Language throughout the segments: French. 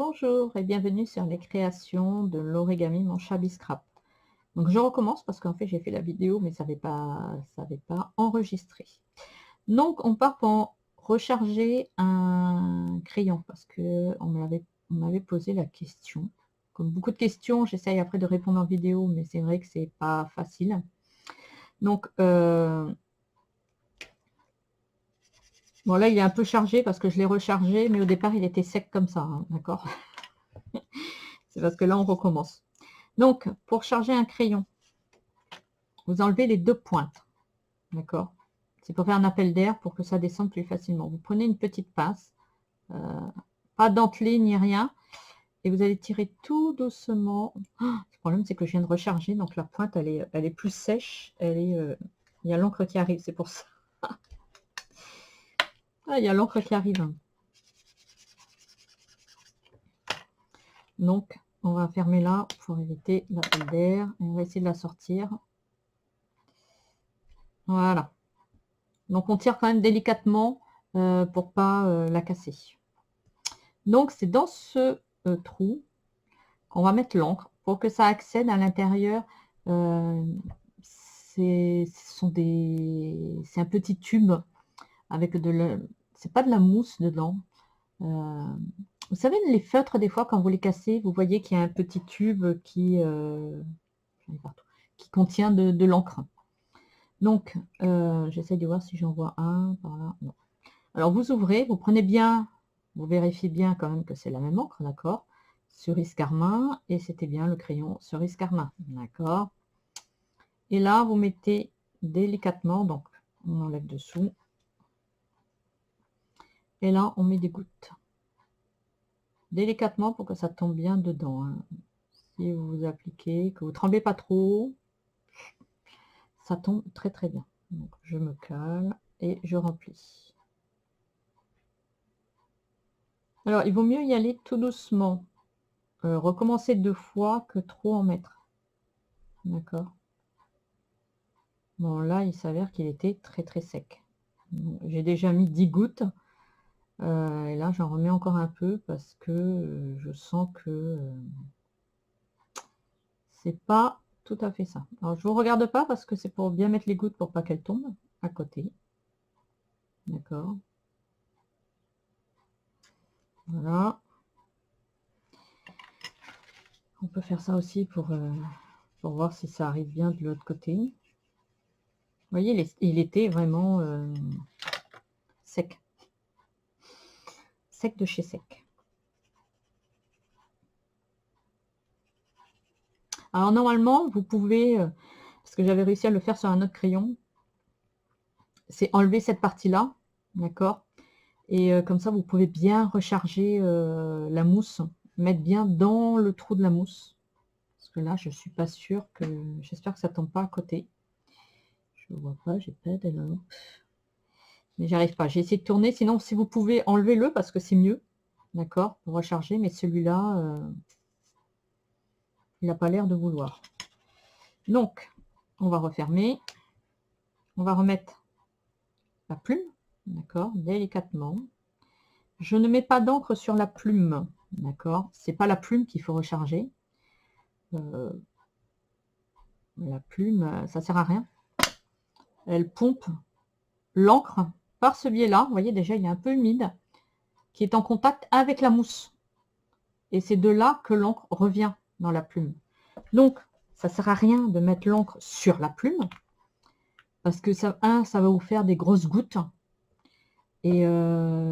Bonjour et bienvenue sur les créations de l'origami mon Shabby Scrap. Donc je recommence parce qu'en fait j'ai fait la vidéo mais ça avait pas enregistré. Donc on part pour recharger un crayon parce que on m'avait posé la question. Comme beaucoup de questions, j'essaye après de répondre en vidéo, mais c'est vrai que c'est pas facile. Donc bon là il est un peu chargé parce que je l'ai rechargé, mais au départ il était sec comme ça, hein, d'accord. C'est parce que là on recommence. Donc, pour charger un crayon, vous enlevez les deux pointes, d'accord? C'est pour faire un appel d'air pour que ça descende plus facilement. Vous prenez une petite pince, pas dentelée ni rien, et vous allez tirer tout doucement. Le problème, c'est que je viens de recharger, donc la pointe, elle est plus sèche. Il y a l'encre qui arrive, c'est pour ça. Ah, il y a l'encre qui arrive. Donc, on va fermer là pour éviter l'appel d'air. Et on va essayer de la sortir. Voilà. Donc on tire quand même délicatement pour pas la casser. Donc c'est dans ce trou qu'on va mettre l'encre pour que ça accède à l'intérieur. C'est un petit tube avec c'est pas de la mousse dedans. Vous savez les feutres des fois quand vous les cassez, vous voyez qu'il y a un petit tube qui contient de l'encre. Donc, j'essaie de voir si j'en vois un par là. Non. Alors, vous ouvrez, vous prenez bien, vous vérifiez bien quand même que c'est la même encre, d'accord? Cerise carmin, et c'était bien le crayon cerise carmin, d'accord? Et là, vous mettez délicatement, donc on enlève dessous. Et là, on met des gouttes. Délicatement pour que ça tombe bien dedans, hein. Si vous appliquez, que vous ne tremblez pas trop, ça tombe très très bien. Donc, je me cale et je remplis. Alors, il vaut mieux y aller tout doucement. Recommencer 2 fois que trop en mettre. D'accord. Bon, là, il s'avère qu'il était très très sec. J'ai déjà mis 10 gouttes. Et là, j'en remets encore un peu parce que je sens que c'est pas tout à fait ça. Alors, je vous regarde pas parce que c'est pour bien mettre les gouttes pour pas qu'elles tombent à côté. D'accord. Voilà. On peut faire ça aussi pour voir si ça arrive bien de l'autre côté. Vous voyez, il était vraiment sec. Sec de chez sec. Alors normalement, vous pouvez, parce que j'avais réussi à le faire sur un autre crayon, c'est enlever cette partie-là, d'accord? Et comme ça, vous pouvez bien recharger la mousse, mettre bien dans le trou de la mousse. Parce que là, je suis pas sûre que... J'espère que ça tombe pas à côté. Je ne vois pas, j'ai pas de lampe. Mais j'arrive pas. J'ai essayé de tourner. Sinon, si vous pouvez, enlevez-le parce que c'est mieux. D'accord? Pour recharger. Mais celui-là, il n'a pas l'air de vouloir. Donc, on va refermer. On va remettre la plume. D'accord? Délicatement. Je ne mets pas d'encre sur la plume. D'accord? C'est pas la plume qu'il faut recharger. La plume, ça sert à rien. Elle pompe l'encre par ce biais-là. Vous voyez, déjà, il est un peu humide, qui est en contact avec la mousse. Et c'est de là que l'encre revient dans la plume. Donc, ça sert à rien de mettre l'encre sur la plume, parce que ça va vous faire des grosses gouttes. Et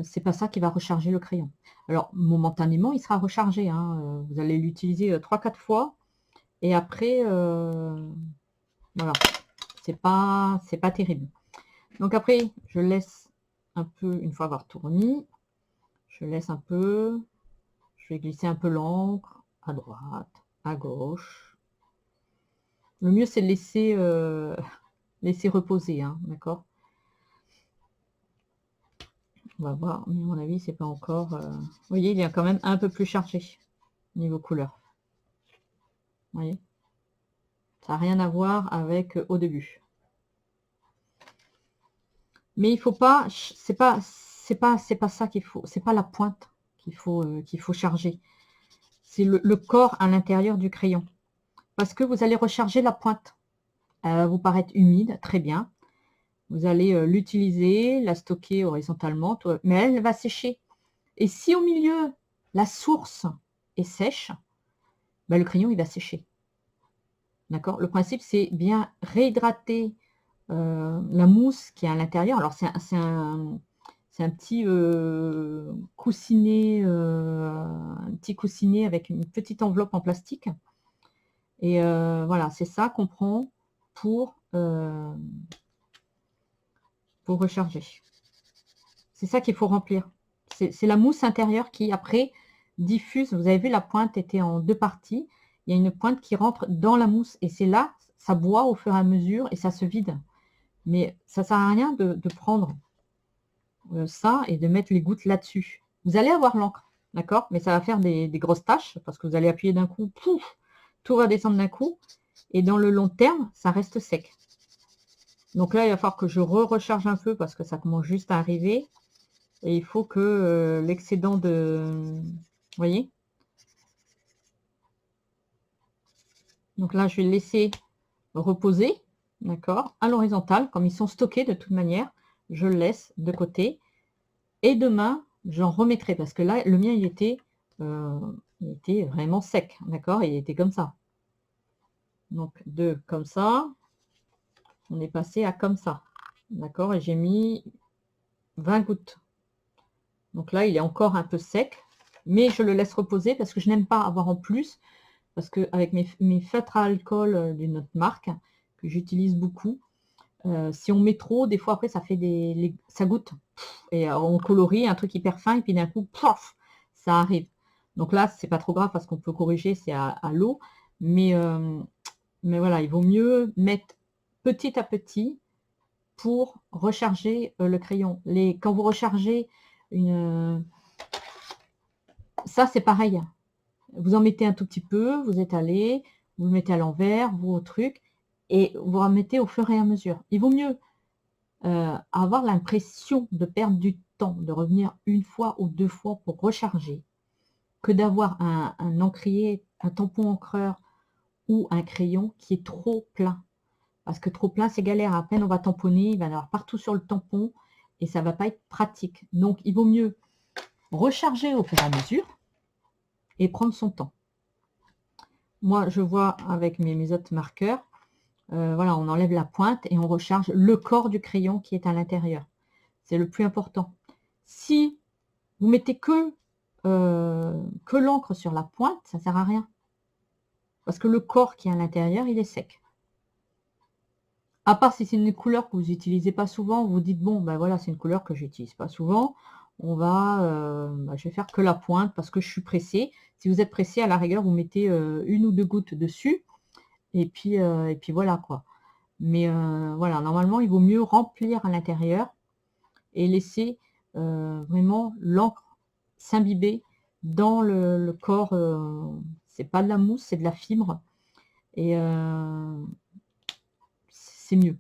c'est pas ça qui va recharger le crayon. Alors, momentanément, il sera rechargé, hein. Vous allez l'utiliser 3-4 fois. Et après, voilà, c'est pas terrible. Donc après, je laisse un peu, une fois avoir tout remis, je laisse un peu, je vais glisser un peu l'encre à droite, à gauche. Le mieux, c'est de laisser, laisser reposer, hein, d'accord? On va voir, mais à mon avis, c'est pas encore... Vous voyez, il est quand même un peu plus chargé, niveau couleur. Vous voyez? Ça n'a rien à voir avec au début. Mais il faut pas, c'est pas ça qu'il faut, c'est pas la pointe qu'il faut charger. c'est le corps à l'intérieur du crayon. Parce que vous allez recharger la pointe. Elle va vous paraître humide, très bien. Vous allez l'utiliser, la stocker horizontalement, mais elle va sécher. Et si au milieu, la source est sèche, ben, le crayon, il va sécher. D'accord? Le principe, c'est bien réhydrater la mousse qui est à l'intérieur. Alors, c'est un petit coussinet, avec une petite enveloppe en plastique. Et voilà, c'est ça qu'on prend pour recharger. C'est ça qu'il faut remplir. C'est la mousse intérieure qui, après, diffuse. Vous avez vu, la pointe était en deux parties. Il y a une pointe qui rentre dans la mousse. Et c'est là, ça boit au fur et à mesure et ça se vide. Mais ça ne sert à rien de prendre ça et de mettre les gouttes là-dessus. Vous allez avoir l'encre, d'accord? Mais ça va faire des grosses taches parce que vous allez appuyer d'un coup, pouf, tout va descendre d'un coup. Et dans le long terme, ça reste sec. Donc là, il va falloir que je recharge un peu parce que ça commence juste à arriver. Et il faut que l'excédent de... Vous voyez? Donc là, je vais le laisser reposer, d'accord, à l'horizontale, comme ils sont stockés de toute manière. Je le laisse de côté. Et demain, j'en remettrai parce que là, le mien, il était vraiment sec, d'accord? Il était comme ça. Donc, de comme ça, on est passé à comme ça, d'accord? Et j'ai mis 20 gouttes. Donc là, il est encore un peu sec, mais je le laisse reposer parce que je n'aime pas avoir en plus, parce qu'avec mes feutres à alcool d'une autre marque, que j'utilise beaucoup, si on met trop, des fois après, ça fait ça goûte. Et on colorie un truc hyper fin, et puis d'un coup, pof, ça arrive. Donc là, c'est pas trop grave parce qu'on peut corriger, c'est à l'eau. Mais voilà, il vaut mieux mettre petit à petit pour recharger le crayon. Quand vous rechargez ça, c'est pareil. Vous en mettez un tout petit peu, vous étalez, vous le mettez à l'envers, vous au truc, et vous remettez au fur et à mesure. Il vaut mieux avoir l'impression de perdre du temps, de revenir une fois ou deux fois pour recharger, que d'avoir un encrier, un tampon encreur ou un crayon qui est trop plein. Parce que trop plein, c'est galère. À peine on va tamponner, il va y en avoir partout sur le tampon et ça ne va pas être pratique. Donc, il vaut mieux recharger au fur et à mesure et prendre son temps. Moi, je vois avec mes autres marqueurs, voilà, on enlève la pointe et on recharge le corps du crayon qui est à l'intérieur. C'est le plus important. Si vous mettez que l'encre sur la pointe, ça ne sert à rien. Parce que le corps qui est à l'intérieur, il est sec. À part si c'est une couleur que vous n'utilisez pas souvent, vous dites, bon, ben voilà, c'est une couleur que j'utilise pas souvent. Je vais faire que la pointe parce que je suis pressée. Si vous êtes pressé, à la rigueur, vous mettez une ou deux gouttes dessus. Et puis voilà, quoi. Mais voilà, normalement, il vaut mieux remplir à l'intérieur et laisser vraiment l'encre s'imbiber dans le corps. C'est pas de la mousse, c'est de la fibre. Et c'est mieux.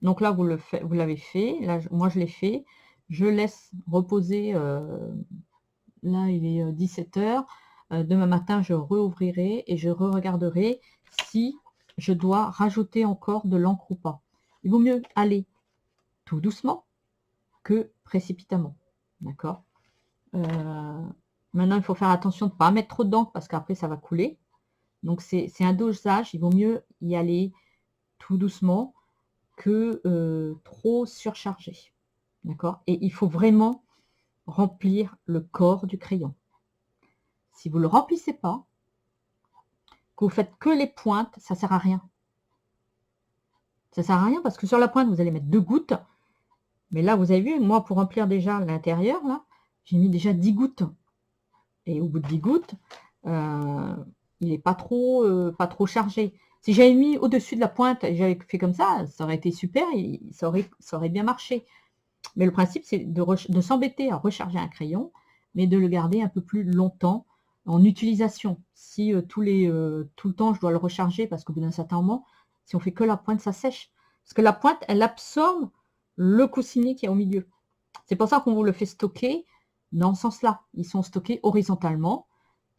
Donc là, vous l'avez fait. Là, moi, je l'ai fait. Je laisse reposer. Là, il est 17 h. Demain matin, je rouvrirai et je regarderai si je dois rajouter encore de l'encre ou pas. Il vaut mieux aller tout doucement que précipitamment. D'accord? Maintenant, il faut faire attention de ne pas mettre trop d'encre parce qu'après, ça va couler. Donc, c'est un dosage. Il vaut mieux y aller tout doucement que trop surchargé. D'accord? Et il faut vraiment remplir le corps du crayon. Si vous ne le remplissez pas, que vous faites que les pointes, ça ne sert à rien. Ça ne sert à rien parce que sur la pointe, vous allez mettre 2 gouttes. Mais là, vous avez vu, moi, pour remplir déjà l'intérieur, là, j'ai mis déjà 10 gouttes. Et au bout de 10 gouttes, il n'est pas trop chargé. Si j'avais mis au-dessus de la pointe et j'avais fait comme ça aurait été super, et ça aurait bien marché. Mais le principe, c'est de s'embêter à recharger un crayon, mais de le garder un peu plus longtemps en utilisation. Si tout le temps, je dois le recharger, parce qu'au bout d'un certain moment, si on fait que la pointe, ça sèche. Parce que la pointe, elle absorbe le coussinet qui est au milieu. C'est pour ça qu'on vous le fait stocker dans ce sens-là. Ils sont stockés horizontalement,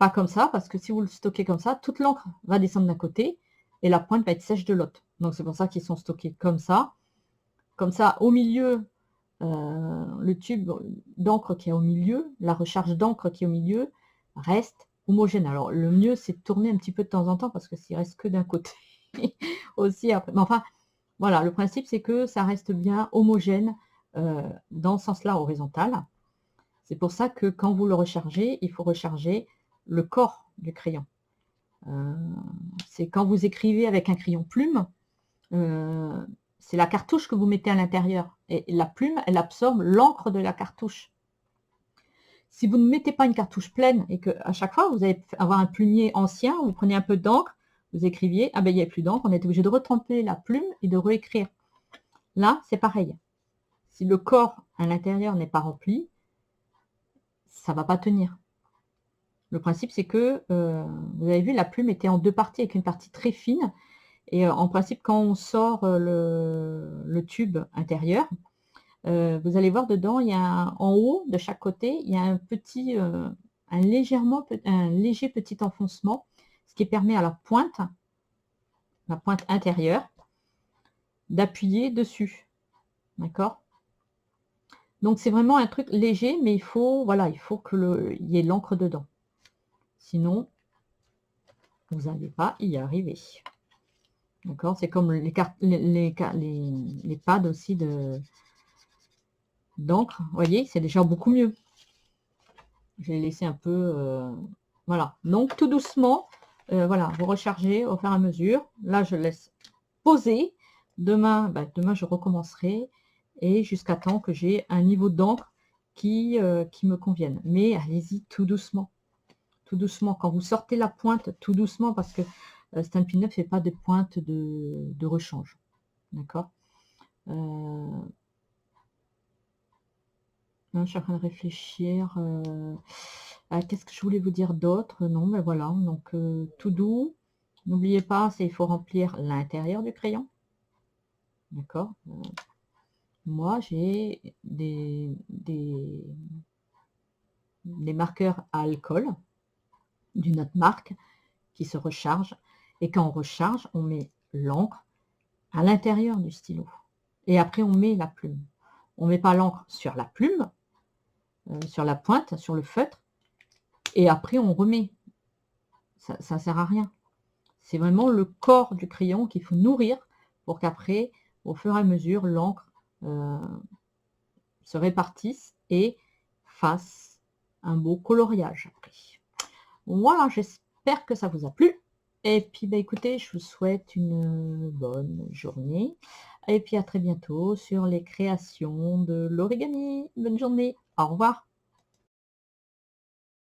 pas comme ça, parce que si vous le stockez comme ça, toute l'encre va descendre d'un côté et la pointe va être sèche de l'autre. Donc c'est pour ça qu'ils sont stockés comme ça. Comme ça, au milieu, le tube d'encre qui est au milieu, la recharge d'encre qui est au milieu, reste homogène. Alors le mieux, c'est de tourner un petit peu de temps en temps, parce que s'il reste que d'un côté aussi après. Mais enfin, voilà, le principe, c'est que ça reste bien homogène dans ce sens-là, horizontal. C'est pour ça que quand vous le rechargez, il faut recharger le corps du crayon. C'est quand vous écrivez avec un crayon plume, c'est la cartouche que vous mettez à l'intérieur. Et la plume, elle absorbe l'encre de la cartouche. Si vous ne mettez pas une cartouche pleine et qu'à chaque fois, vous allez avoir un plumier ancien, vous prenez un peu d'encre, vous écriviez, ah ben il n'y a plus d'encre, on est obligé de retremper la plume et de réécrire. Là, c'est pareil. Si le corps à l'intérieur n'est pas rempli, ça ne va pas tenir. Le principe, c'est que, vous avez vu, la plume était en deux parties, avec une partie très fine. Et en principe, quand on sort le tube intérieur, vous allez voir dedans, il y a en haut, de chaque côté, il y a un petit, un léger petit enfoncement, ce qui permet à la pointe intérieure, d'appuyer dessus. D'accord? Donc c'est vraiment un truc léger, mais il faut, voilà, il faut qu'il y ait l'encre dedans. Sinon, vous n'allez pas y arriver. D'accord? C'est comme les pads aussi d'encre. Vous voyez, c'est déjà beaucoup mieux. Je l'ai laissé un peu... voilà. Donc, tout doucement, voilà, vous rechargez au fur et à mesure. Là, je laisse poser. Demain, demain, je recommencerai. Et jusqu'à temps que j'ai un niveau d'encre qui me convienne. Mais allez-y tout doucement. Tout doucement. Quand vous sortez la pointe, tout doucement, parce que Stampin' Up ne fait pas de pointe de rechange. D'accord? Je suis en train de réfléchir. Qu'est-ce que je voulais vous dire d'autre? Non, mais voilà. Donc, tout doux. N'oubliez pas, il faut remplir l'intérieur du crayon. D'accord? Moi, j'ai des marqueurs à alcool d'une autre marque qui se rechargent. Et quand on recharge, on met l'encre à l'intérieur du stylo. Et après, on met la plume. On ne met pas l'encre sur la plume, sur la pointe, sur le feutre, et après, on remet. Ça ne sert à rien. C'est vraiment le corps du crayon qu'il faut nourrir pour qu'après, au fur et à mesure, l'encre se répartisse et fasse un beau coloriage après. Voilà, j'espère que ça vous a plu. Et puis, écoutez, je vous souhaite une bonne journée. Et puis, à très bientôt sur les créations de l'origami. Bonne journée. Au revoir.